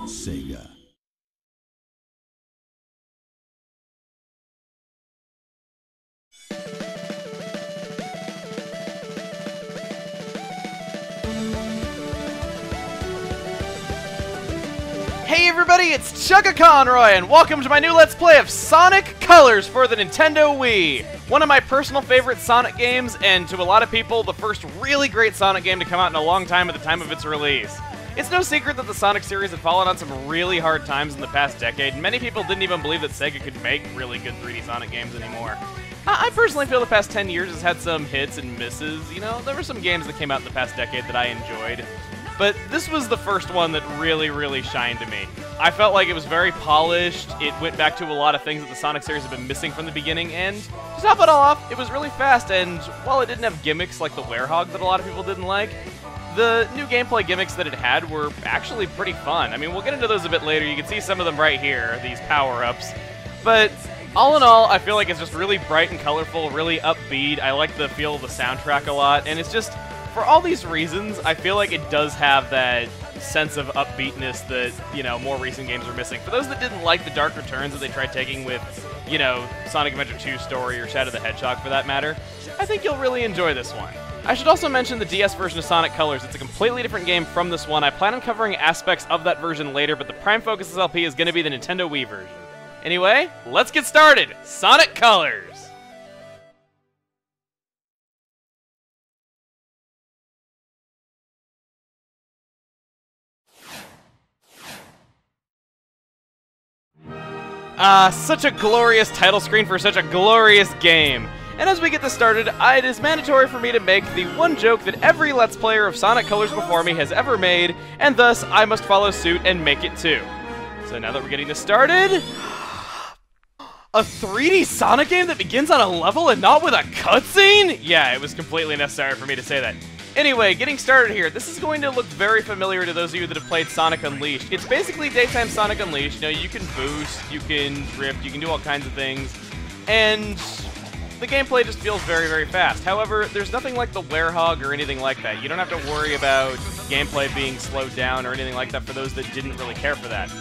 Sega. Hey everybody, it's Chugga Conroy, and welcome to my new Let's Play of Sonic Colors for the Nintendo Wii. One of my personal favorite Sonic games, and to a lot of people, the first really great Sonic game to come out in a long time at the time of its release. It's no secret that the Sonic series had fallen on some really hard times in the past decade, and many people didn't even believe that Sega could make really good 3D Sonic games anymore. I personally feel the past 10 years has had some hits and misses. You know, there were some games that came out in the past decade that I enjoyed. But this was the first one that really shined to me. I felt like it was very polished, it went back to a lot of things that the Sonic series had been missing from the beginning, and to top it all off, it was really fast, and while it didn't have gimmicks like the Werehog that a lot of people didn't like, the new gameplay gimmicks that it had were actually pretty fun. I mean, we'll get into those a bit later. You can see some of them right here, these power-ups. But all in all, I feel like it's just really bright and colorful, really upbeat. I like the feel of the soundtrack a lot, and it's just, for all these reasons, I feel like it does have that sense of upbeatness that, you know, more recent games are missing. For those that didn't like the dark returns that they tried taking with, you know, Sonic Adventure 2 Story or Shadow the Hedgehog for that matter, I think you'll really enjoy this one. I should also mention the DS version of Sonic Colors. It's a completely different game from this one. I plan on covering aspects of that version later, but the prime focus of this LP is going to be the Nintendo Wii version. Anyway, let's get started! Sonic Colors! Such a glorious title screen for such a glorious game. And as we get this started, it is mandatory for me to make the one joke that every Let's Player of Sonic Colors before me has ever made, and thus I must follow suit and make it too. So now that we're getting this started, a 3D Sonic game that begins on a level and not with a cutscene? Yeah, it was completely necessary for me to say that. Anyway, getting started here, this is going to look very familiar to those of you that have played Sonic Unleashed. It's basically daytime Sonic Unleashed. You know, you can boost, you can drift, you can do all kinds of things, and the gameplay just feels very fast. However, there's nothing like the Werehog or anything like that. You don't have to worry about gameplay being slowed down or anything like that for those that didn't really care for that.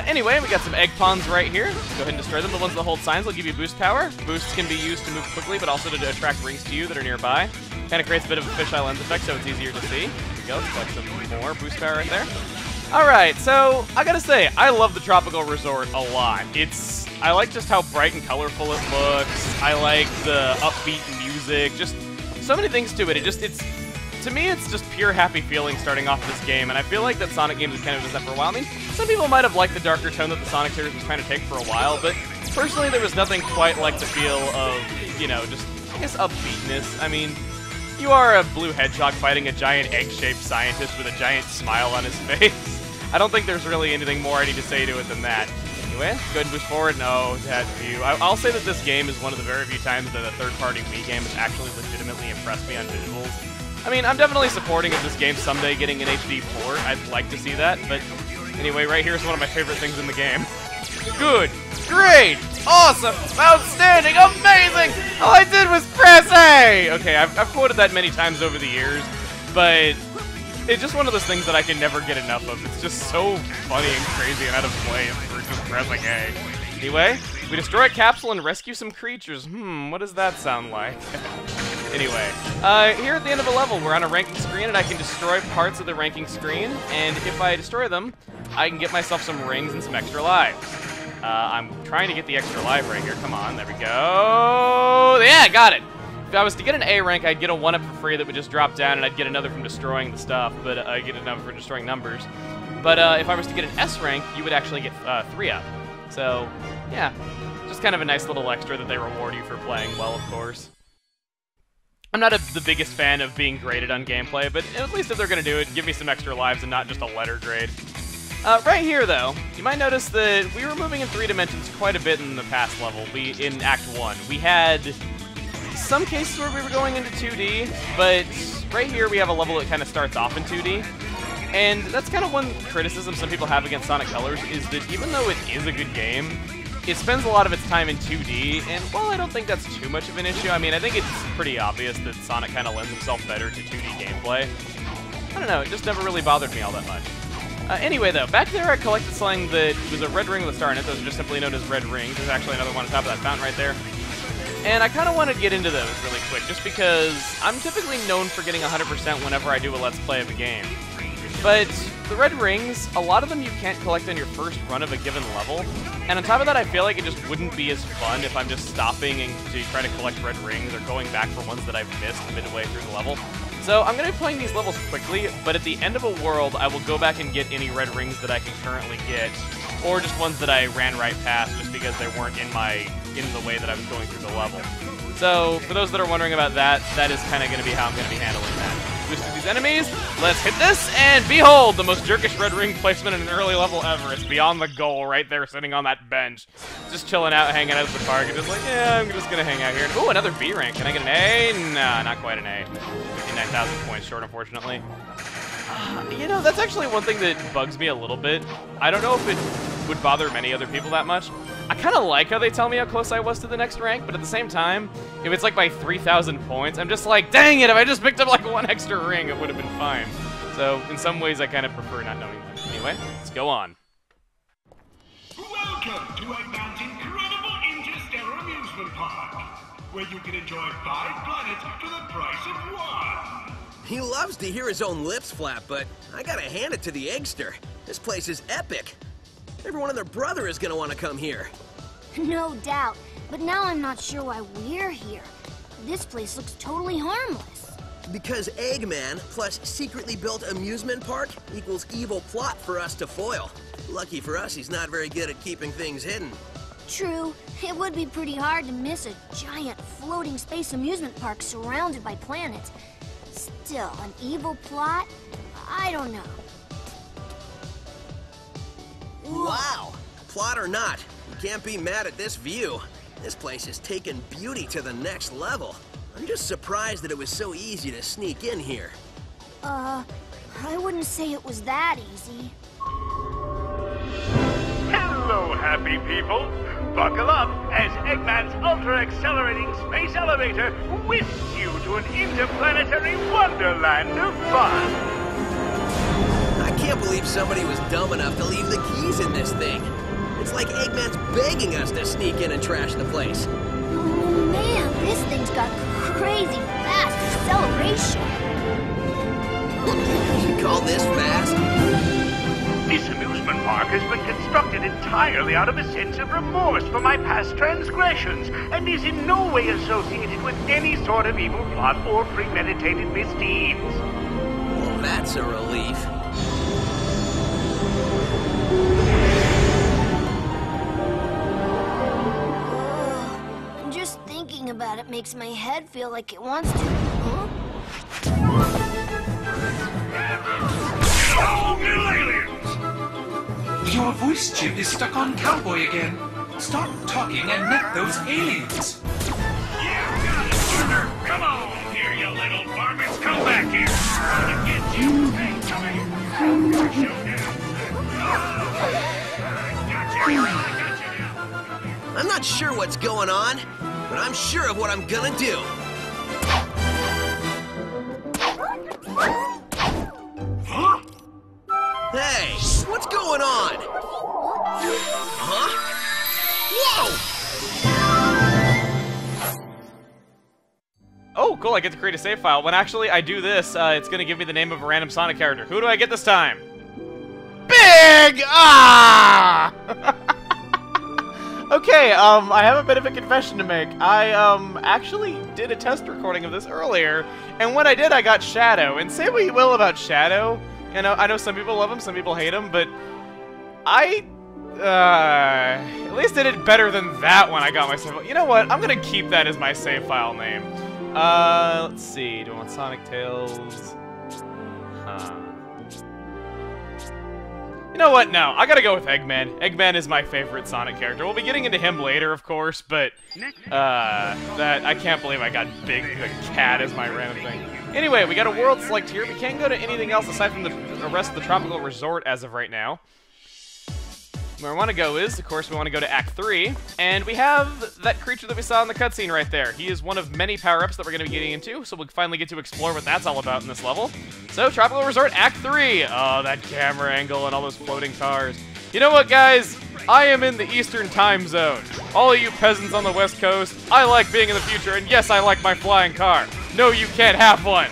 Anyway, we got some egg pawns right here. Go ahead and destroy them. The ones that hold signs will give you boost power. Boosts can be used to move quickly, but also to attract rings to you that are nearby. Kind of creates a bit of a fisheye lens effect, so it's easier to see. Here we go. Let's collect some more boost power right there. Alright, so I gotta say, I love the Tropical Resort a lot. I like just how bright and colorful it looks. I like the upbeat music. Just so many things to it. To me, it's just pure happy feeling starting off this game, and I feel like that Sonic games have kind of done that for a while. I mean, some people might have liked the darker tone that the Sonic series was trying to take for a while, but personally, there was nothing quite like the feel of, you know, just, I guess, upbeatness. I mean, you are a blue hedgehog fighting a giant egg-shaped scientist with a giant smile on his face. I don't think there's really anything more I need to say to it than that. Anyway, go ahead and boost forward. No, that view. I'll say that this game is one of the very few times that a third-party Wii game has actually legitimately impressed me on visuals. I mean, I'm definitely supporting of this game someday getting an HD port. I'd like to see that, but anyway, right here is one of my favorite things in the game. Good, great, awesome, outstanding, amazing! All I did was press A! Okay, I've quoted that many times over the years, but it's just one of those things that I can never get enough of. It's just so funny and crazy and out of place for just pressing A. Anyway, we destroy a capsule and rescue some creatures. What does that sound like? Anyway, here at the end of a level, we're on a ranking screen, and I can destroy parts of the ranking screen, and if I destroy them, I can get myself some rings and some extra lives. I'm trying to get the extra life right here. Come on, there we go. Yeah, got it. If I was to get an A rank, I'd get a 1-up for free that would just drop down, and I'd get another from destroying the stuff, but I get another for destroying numbers. But if I was to get an S rank, you would actually get 3-up. So, yeah, just kind of a nice little extra that they reward you for playing well, of course. I'm not the biggest fan of being graded on gameplay, but at least if they're going to do it, give me some extra lives and not just a letter grade. Right here, though, you might notice that we were moving in 3 dimensions quite a bit in the past level, in Act 1. We had some cases where we were going into 2D, but right here we have a level that kind of starts off in 2D. And that's kind of one criticism some people have against Sonic Colors, is that even though it is a good game, it spends a lot of its time in 2D, and while I don't think that's too much of an issue, I mean, I think it's pretty obvious that Sonic kind of lends himself better to 2D gameplay. I don't know, it just never really bothered me all that much. Anyway, though, back there I collected something that was a red ring with a star in it. Those are just simply known as red rings. There's actually another one on top of that fountain right there. And I kind of want to get into those really quick, just because I'm typically known for getting 100% whenever I do a Let's Play of a game. But the red rings, a lot of them you can't collect on your first run of a given level. And on top of that, I feel like it just wouldn't be as fun if I'm just stopping and to try to collect red rings or going back for ones that I've missed midway through the level. So I'm going to be playing these levels quickly, but at the end of a world, I will go back and get any red rings that I can currently get, or just ones that I ran right past just because they weren't in the way that I was going through the level. So for those that are wondering about that, that is kind of going to be how I'm going to be handling that. Boosting these enemies, let's hit this, and behold, the most jerkish red ring placement in an early level ever. It's beyond the goal right there, sitting on that bench. Just chilling out, hanging out at the park, and just like, yeah, I'm just going to hang out here. Ooh, another B rank. Can I get an A? Nah, not quite an A. 59,000 points short, unfortunately. You know, that's actually one thing that bugs me a little bit. I don't know if it would bother many other people that much. I kind of like how they tell me how close I was to the next rank, but at the same time, if it's like by 3,000 points, I'm just like, dang it, if I just picked up like one extra ring, it would have been fine. So, in some ways, I kind of prefer not knowing that. Anyway, let's go on. Welcome to Eggman's incredible interstellar amusement park, where you can enjoy 5 planets for the price of 1. He loves to hear his own lips flap, but I gotta hand it to the Eggster. This place is epic. Everyone and their brother is gonna want to come here. No doubt, but now I'm not sure why we're here. This place looks totally harmless. Because Eggman plus secretly built amusement park equals evil plot for us to foil. Lucky for us, he's not very good at keeping things hidden. True, it would be pretty hard to miss a giant floating space amusement park surrounded by planets. Still, an evil plot? I don't know. Wow! Plot or not, you can't be mad at this view. This place has taken beauty to the next level. I'm just surprised that it was so easy to sneak in here. I wouldn't say it was that easy. Hello, happy people. Buckle up as Eggman's ultra-accelerating space elevator whisks you to an interplanetary wonderland of fun. I can't believe somebody was dumb enough to leave the keys in this thing. It's like Eggman's begging us to sneak in and trash the place. Oh man, this thing's got crazy fast acceleration. You call this fast? This amusement park has been constructed entirely out of a sense of remorse for my past transgressions, and is in no way associated with any sort of evil plot or premeditated misdeeds. Well, that's a relief. Just thinking about it makes my head feel like it wants to. Huh? Oh, little aliens! Your voice chip is stuck on Cowboy again. Stop talking and net those aliens. Yeah, got it, partner! Come on here, you little varmints! Come back here! I'm gonna get you! Hey, come here! Gotcha! I'm not sure what's going on, but I'm sure of what I'm gonna do. Huh? Hey, what's going on? Huh? Whoa! Oh, cool, I get to create a save file. When actually I do this, it's going to give me the name of a random Sonic character. Who do I get this time? Big! Ah! Okay, I have a bit of a confession to make. I, actually did a test recording of this earlier, and when I did, I got Shadow. And say what you will about Shadow, you know, I know some people love him, some people hate him, but I, at least I did better than that when I got my save file. You know what? I'm gonna keep that as my save file name. Let's see. Do I want Sonic Tails? You know what? No, I gotta go with Eggman. Eggman is my favorite Sonic character. We'll be getting into him later, of course, but, that, I can't believe I got Big the Cat as my random thing. Anyway, we got a world select here. We can't go to anything else aside from the rest of the tropical resort as of right now. Where I want to go is, of course, we want to go to Act 3, and we have that creature that we saw in the cutscene right there. He is one of many power-ups that we're going to be getting into, so we'll finally get to explore what that's all about in this level. So, Tropical Resort Act 3! Oh, that camera angle and all those floating cars. You know what, guys? I am in the Eastern Time Zone. All of you peasants on the West Coast, I like being in the future, and yes, I like my flying car. No, you can't have one!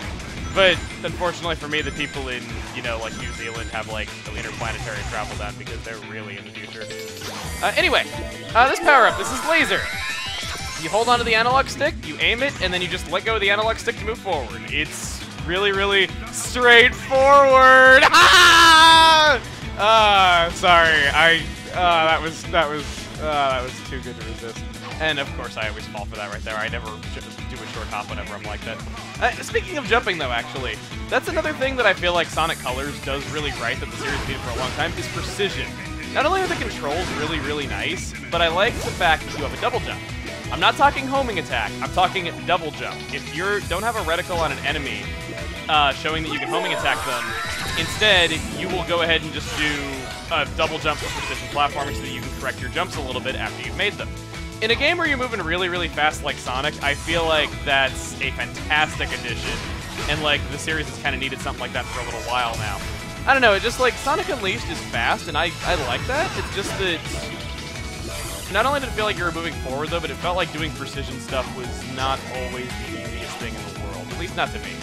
But, unfortunately for me, the people in, you know, like New Zealand have, like, interplanetary travel done because they're really in the future. Anyway, this power-up, this is laser. You hold onto the analog stick, you aim it, and then you just let go of the analog stick to move forward. It's really, really straightforward. Sorry, that was too good to resist. And of course, I always fall for that right there. I never do a short hop whenever I'm like that. Speaking of jumping, though, actually, that's another thing that I feel like Sonic Colors does really right that the series needed for a long time, is precision. Not only are the controls really, really nice, but I like the fact that you have a double jump. I'm not talking homing attack, I'm talking double jump. If you don't have a reticle on an enemy showing that you can homing attack them, instead, you will go ahead and just do a double jump for precision platforming so that you can correct your jumps a little bit after you've made them. In a game where you're moving really, really fast like Sonic, I feel like that's a fantastic addition, and like the series has kind of needed something like that for a little while now. I don't know, it just like Sonic Unleashed is fast, and I like that. It's just that not only did it feel like you were moving forward though, but it felt like doing precision stuff was not always the easiest thing in the world, at least not to me.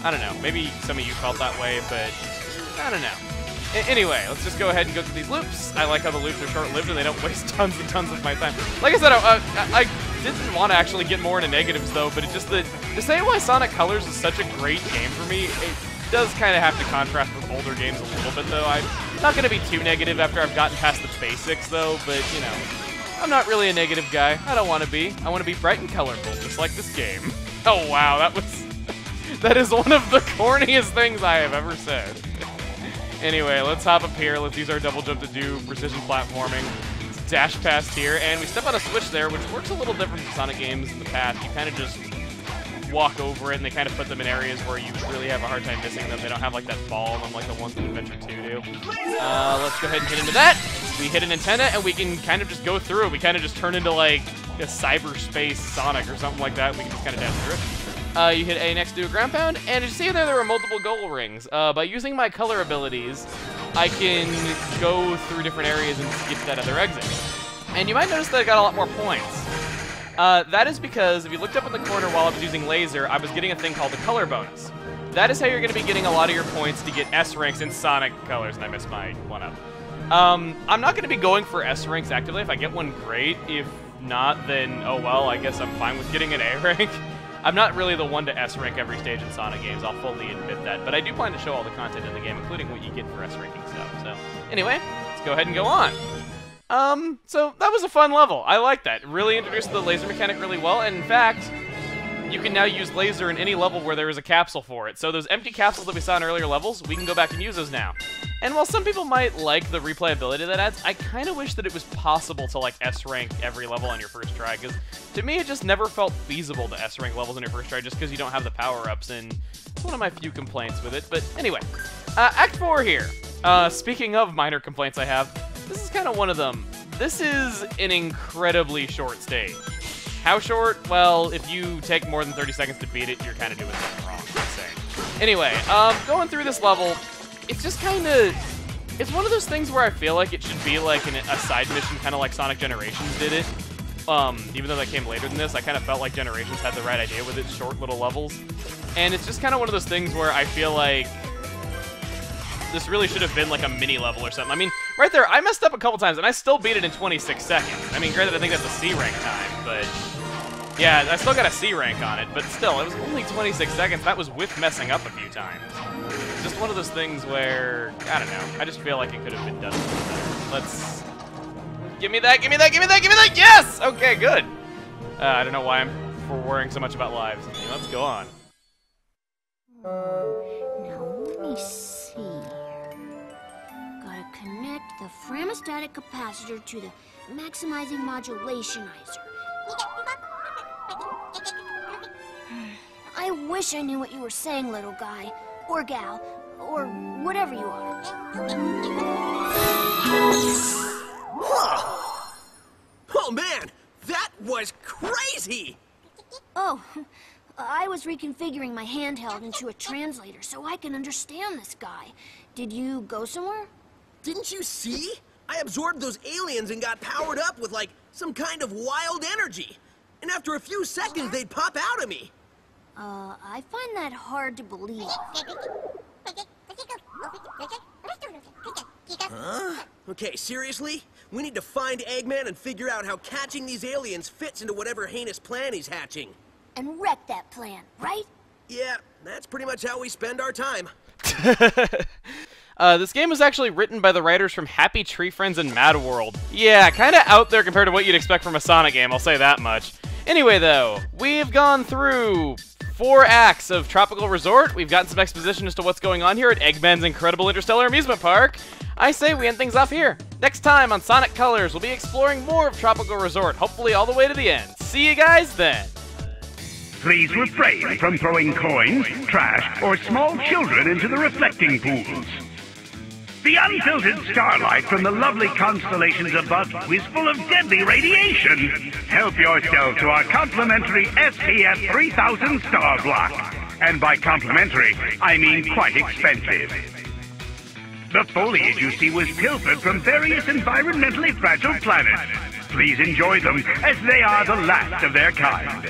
I don't know, maybe some of you felt that way, but I don't know. Anyway, let's just go ahead and go through these loops. I like how the loops are short-lived and they don't waste tons and tons of my time. Like I said, I didn't want to actually get more into negatives though, but it just to say why Sonic Colors is such a great game for me, it does kind of have to contrast with older games a little bit though. I'm not going to be too negative after I've gotten past the basics though, but you know, I'm not really a negative guy. I don't want to be. I want to be bright and colorful, just like this game. Oh wow, that is one of the corniest things I have ever said. Anyway, let's hop up here. Let's use our double jump to do precision platforming. Let's dash past here, and we step on a switch there, which works a little different from Sonic games in the past. You kind of just walk over it, and they kind of put them in areas where you really have a hard time missing them. They don't have like that ball in them like the ones in Adventure 2 do. Let's go ahead and hit into that. We hit an antenna, and we can kind of just go through it. We kind of just turn into like a cyberspace Sonic or something like that. We can just kind of dash through it. You hit A next to do a ground pound, and as you see there are multiple goal rings. By using my color abilities, I can go through different areas and get to that other exit. And you might notice that I got a lot more points. That is because if you looked up in the corner while I was using laser, I was getting a thing called the color bonus. That is how you're going to be getting a lot of your points to get S ranks in Sonic Colors, and I missed my one-up. I'm not going to be going for S ranks actively. If I get one, great. If not, then, oh well, I guess I'm fine with getting an A rank. I'm not really the one to S rank every stage in Sonic games, I'll fully admit that, but I do plan to show all the content in the game, including what you get for S ranking stuff. So, anyway, let's go ahead and go on. So that was a fun level. I like that. It really introduced the laser mechanic really well, and in fact, you can now use laser in any level where there is a capsule for it. So those empty capsules that we saw in earlier levels, we can go back and use those now. And while some people might like the replayability that adds, I kind of wish that it was possible to like S-rank every level on your first try, because to me it just never felt feasible to S-rank levels on your first try just because you don't have the power-ups, and it's one of my few complaints with it. But anyway, Act 4 here. Speaking of minor complaints I have, this is kind of one of them. This is an incredibly short stage. How short? Well, if you take more than 30 seconds to beat it, you're kind of doing something wrong, I'm saying. Anyway, going through this level, it's just kind of... It's one of those things where I feel like it should be like a side mission, kind of like Sonic Generations did it. Even though that came later than this, I kind of felt like Generations had the right idea with its short little levels. And it's just kind of one of those things where I feel like this really should have been like a mini level or something. I mean, right there, I messed up a couple times, and I still beat it in 26 seconds. I mean, granted, I think that's a C rank time, but... Yeah, I still got a C rank on it, but still, it was only 26 seconds. That was with messing up a few times. It's just one of those things where, I don't know, I just feel like it could have been done a little better. Let's... Give me that, give me that, give me that, give me that! Yes! Okay, good. I don't know why I'm worrying so much about lives. Let's go on. Now, let me see. Gotta connect the framostatic capacitor to the maximizing modulationizer. I wish I knew what you were saying, little guy, or gal, or whatever you are. I was reconfiguring my handheld into a translator so I can understand this guy. Did you go somewhere? Didn't you see? I absorbed those aliens and got powered up with, like, some kind of wild energy. And after a few seconds, they'd pop out of me. I find that hard to believe. Huh? Okay, seriously? We need to find Eggman and figure out how catching these aliens fits into whatever heinous plan he's hatching. And wreck that plan, right? Yeah, that's pretty much how we spend our time. This game was actually written by the writers from Happy Tree Friends and Mad World. Yeah, kinda out there compared to what you'd expect from a Sonic game, I'll say that much. Anyway though, we've gone through 4 acts of Tropical Resort. We've gotten some exposition as to what's going on here at Eggman's Incredible Interstellar Amusement Park. I say we end things off here. Next time on Sonic Colors, we'll be exploring more of Tropical Resort, hopefully all the way to the end. See you guys then! Please refrain from throwing coins, trash, or small children into the reflecting pools. The unfiltered starlight from the lovely constellations above you is full of deadly radiation. Help yourself to our complimentary SPF 3000 star block. And by complimentary, I mean quite expensive. The foliage you see was pilfered from various environmentally fragile planets. Please enjoy them, as they are the last of their kind.